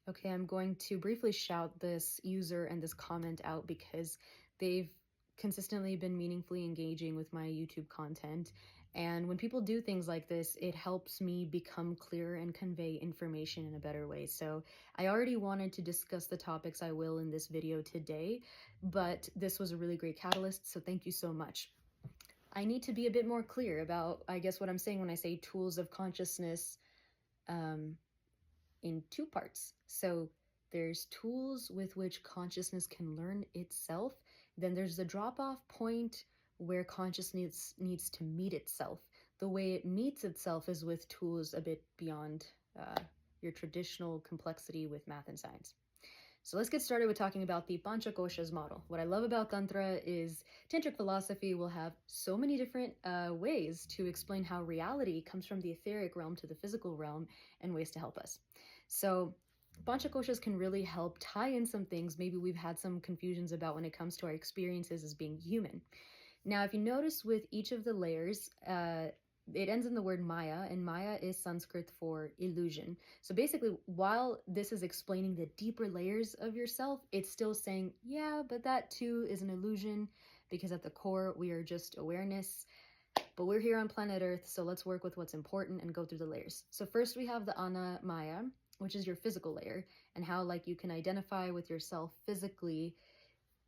Okay, I'm going to briefly shout this user and this comment out because they've consistently been meaningfully engaging with my YouTube content. And when people do things like this, it helps me become clearer and convey information in a better way. So I already wanted to discuss the topics I will in this video today, but this was a really great catalyst. So thank you so much. I need to be a bit more clear about, I guess, what I'm saying when I say tools of consciousness in two parts. So there's tools with which consciousness can learn itself. Then there's the drop-off point where consciousness needs to meet itself. The way it meets itself is with tools a bit beyond your traditional complexity with math and science. So let's get started with talking about the Panchakoshas model. What I love about Tantra is Tantric philosophy will have so many different ways to explain how reality comes from the etheric realm to the physical realm and ways to help us. So Panchakoshas can really help tie in some things maybe we've had some confusions about when it comes to our experiences as being human. Now, if you notice with each of the layers, it ends in the word Maya, and Maya is Sanskrit for illusion. So basically, while this is explaining the deeper layers of yourself, it's still saying, yeah, but that too is an illusion, because at the core, we are just awareness. But we're here on planet Earth, so let's work with what's important and go through the layers. So first we have the Ana Maya, which is your physical layer, and how you can identify with yourself physically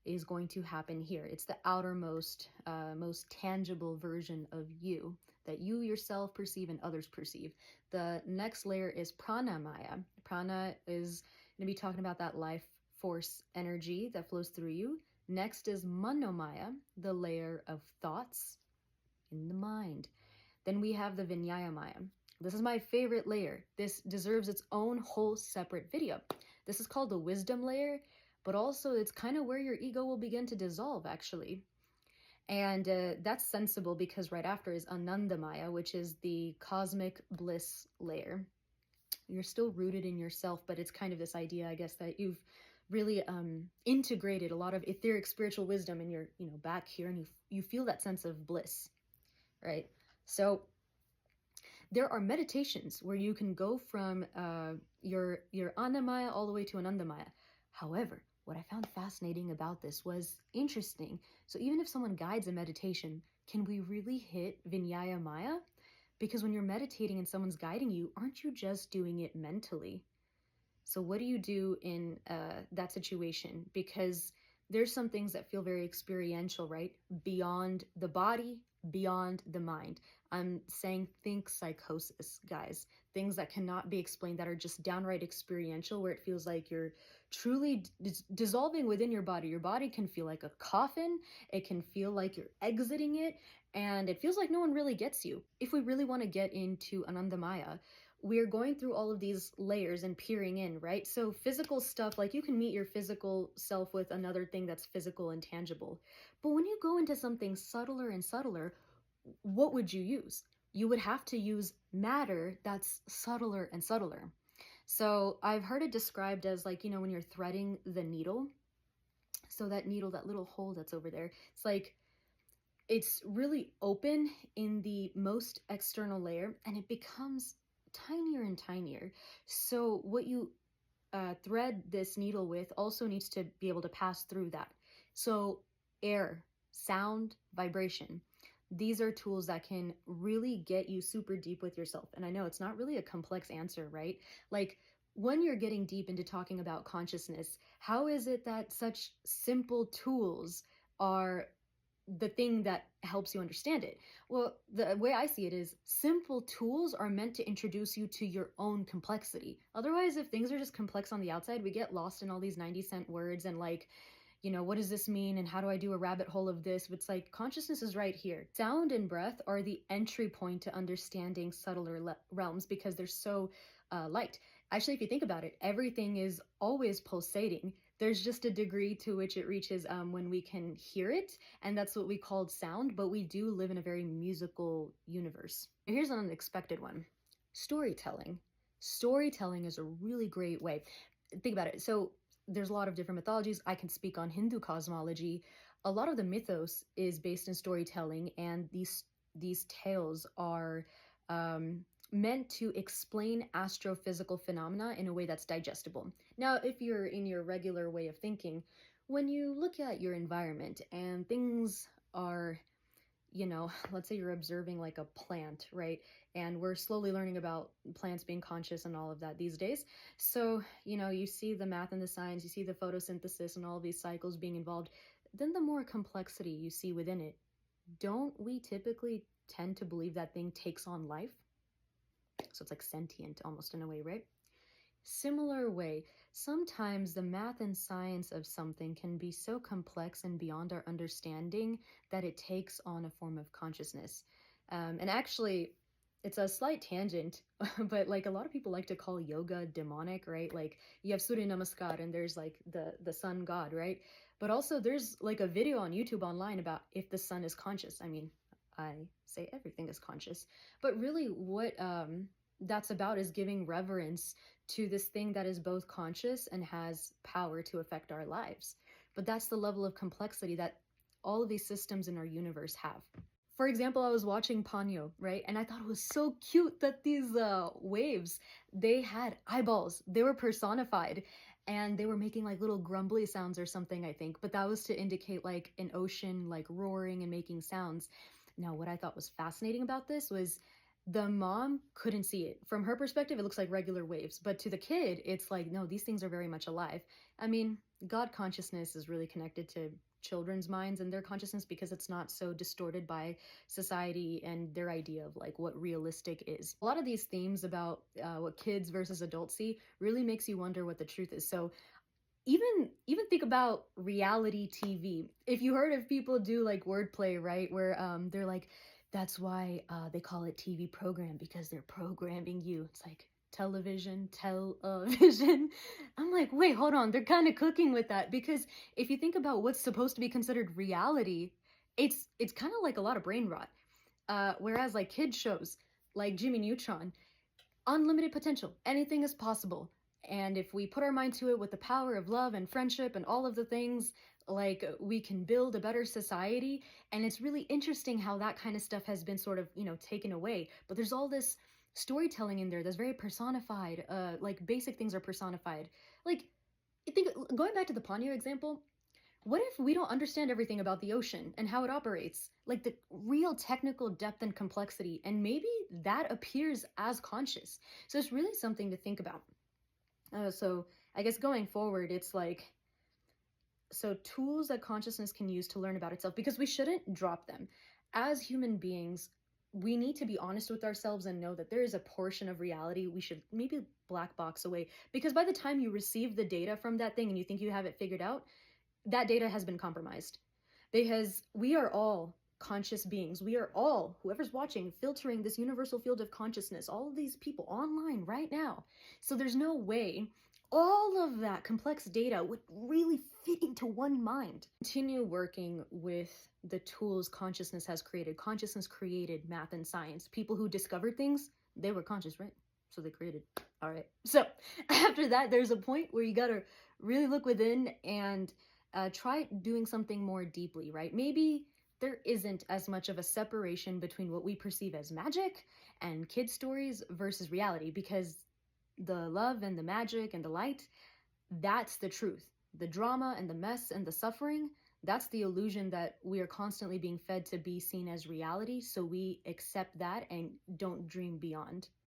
is going to happen here. It's the outermost, most tangible version of you that you yourself perceive and others perceive. The next layer is Prana Maya. Prana is going to be talking about that life force energy that flows through you. Next is Manomaya, the layer of thoughts in the mind. Then we have the Vinyaya Maya. This is my favorite layer. This deserves its own whole separate video. This is called the wisdom layer, but also it's kind of where your ego will begin to dissolve, actually. And that's sensible because right after is Anandamaya, which is the cosmic bliss layer. You're still rooted in yourself, but it's kind of this idea, I guess, that you've really integrated a lot of etheric spiritual wisdom and you're, back here and you feel that sense of bliss, right? So there are meditations where you can go from your Annamaya all the way to Anandamaya. However, what I found fascinating about this was interesting. So even if someone guides a meditation, can we really hit Vinyaya Maya? Because when you're meditating and someone's guiding you, aren't you just doing it mentally? So what do you do in that situation? Because there's some things that feel very experiential, right? Beyond the body, beyond the mind. I'm saying think psychosis, guys. Things that cannot be explained, that are just downright experiential, where it feels like you're truly dissolving within your body. Your body can feel like a coffin. It can feel like you're exiting it. And it feels like no one really gets you. If we really want to get into Anandamaya, we're going through all of these layers and peering in, right? So physical stuff, like you can meet your physical self with another thing that's physical and tangible. But when you go into something subtler and subtler, what would you use? You would have to use matter that's subtler and subtler. So I've heard it described as when you're threading the needle. So that needle, that little hole that's over there, it's really open in the most external layer and it becomes tinier and tinier. So what you thread this needle with also needs to be able to pass through that. So air, sound, vibration, these are tools that can really get you super deep with yourself. And I know it's not really a complex answer, right? When you're getting deep into talking about consciousness, how is it that such simple tools are the thing that helps you understand it? Well, the way I see it is simple tools are meant to introduce you to your own complexity. Otherwise, if things are just complex on the outside, we get lost in all these 90-cent words and what does this mean? And how do I do a rabbit hole of this? But it's consciousness is right here. Sound and breath are the entry point to understanding subtler realms because they're so light. Actually, if you think about it, everything is always pulsating. There's just a degree to which it reaches when we can hear it, and that's what we called sound, but we do live in a very musical universe. Here's an unexpected one. Storytelling. Storytelling is a really great way. Think about it. So there's a lot of different mythologies. I can speak on Hindu cosmology. A lot of the mythos is based in storytelling, and these tales are meant to explain astrophysical phenomena in a way that's digestible. Now, if you're in your regular way of thinking, when you look at your environment and things are, let's say you're observing like a plant, right? And we're slowly learning about plants being conscious and all of that these days. So, you see the math and the science, you see the photosynthesis and all of these cycles being involved, then the more complexity you see within it. Don't we typically tend to believe that thing takes on life? So it's like sentient almost in a way, right? Similar way, sometimes the math and science of something can be so complex and beyond our understanding that it takes on a form of consciousness. And actually, it's a slight tangent, but like a lot of people like to call yoga demonic, right? Like you have Surya Namaskar and there's like the sun god, right? But also there's like a video on YouTube online about if the sun is conscious. I mean, I say everything is conscious, but really what that's about is giving reverence to this thing that is both conscious and has power to affect our lives. But that's the level of complexity that all of these systems in our universe have. For example, I was watching Ponyo, right? And I thought it was so cute that these waves, they had eyeballs. They were personified and they were making like little grumbly sounds or something, I think. But that was to indicate like an ocean, like roaring and making sounds. Now, what I thought was fascinating about this was the mom couldn't see it. From her perspective, it looks like regular waves. But to the kid, it's like, no, these things are very much alive. I mean, God consciousness is really connected to children's minds and their consciousness because it's not so distorted by society and their idea of like what realistic is. A lot of these themes about what kids versus adults see really makes you wonder what the truth is. So even think about reality TV. If you heard of people do like wordplay, right, where they're like, that's why they call it TV program because they're programming you. It's like television. I'm like, wait, hold on. They're kind of cooking with that because if you think about what's supposed to be considered reality, it's kind of like a lot of brain rot. Whereas like kids shows like Jimmy Neutron, unlimited potential, anything is possible. And if we put our mind to it with the power of love and friendship and all of the things, like we can build a better society. And it's really interesting how that kind of stuff has been sort of, taken away. But there's all this storytelling in there that's very personified. Like basic things are personified. Like, I think going back to the Ponyo example, what if we don't understand everything about the ocean and how it operates? Like the real technical depth and complexity, and maybe that appears as conscious. So it's really something to think about. So I guess going forward, it's like, so tools that consciousness can use to learn about itself, because we shouldn't drop them. As human beings, we need to be honest with ourselves and know that there is a portion of reality we should maybe black box away. Because by the time you receive the data from that thing and you think you have it figured out, that data has been compromised. Because we are all conscious beings. We are all, whoever's watching, filtering this universal field of consciousness, all of these people online right now. So there's no way all of that complex data would really fit into one mind. Continue working with the tools consciousness has created. Consciousness created math and science. People who discovered things, they were conscious, right? So they created. All right. So after that, there's a point where you gotta really look within and try doing something more deeply, right? Maybe there isn't as much of a separation between what we perceive as magic and kid stories versus reality, because the love and the magic and the light, that's the truth. The drama and the mess and the suffering, that's the illusion that we are constantly being fed to be seen as reality, so we accept that and don't dream beyond.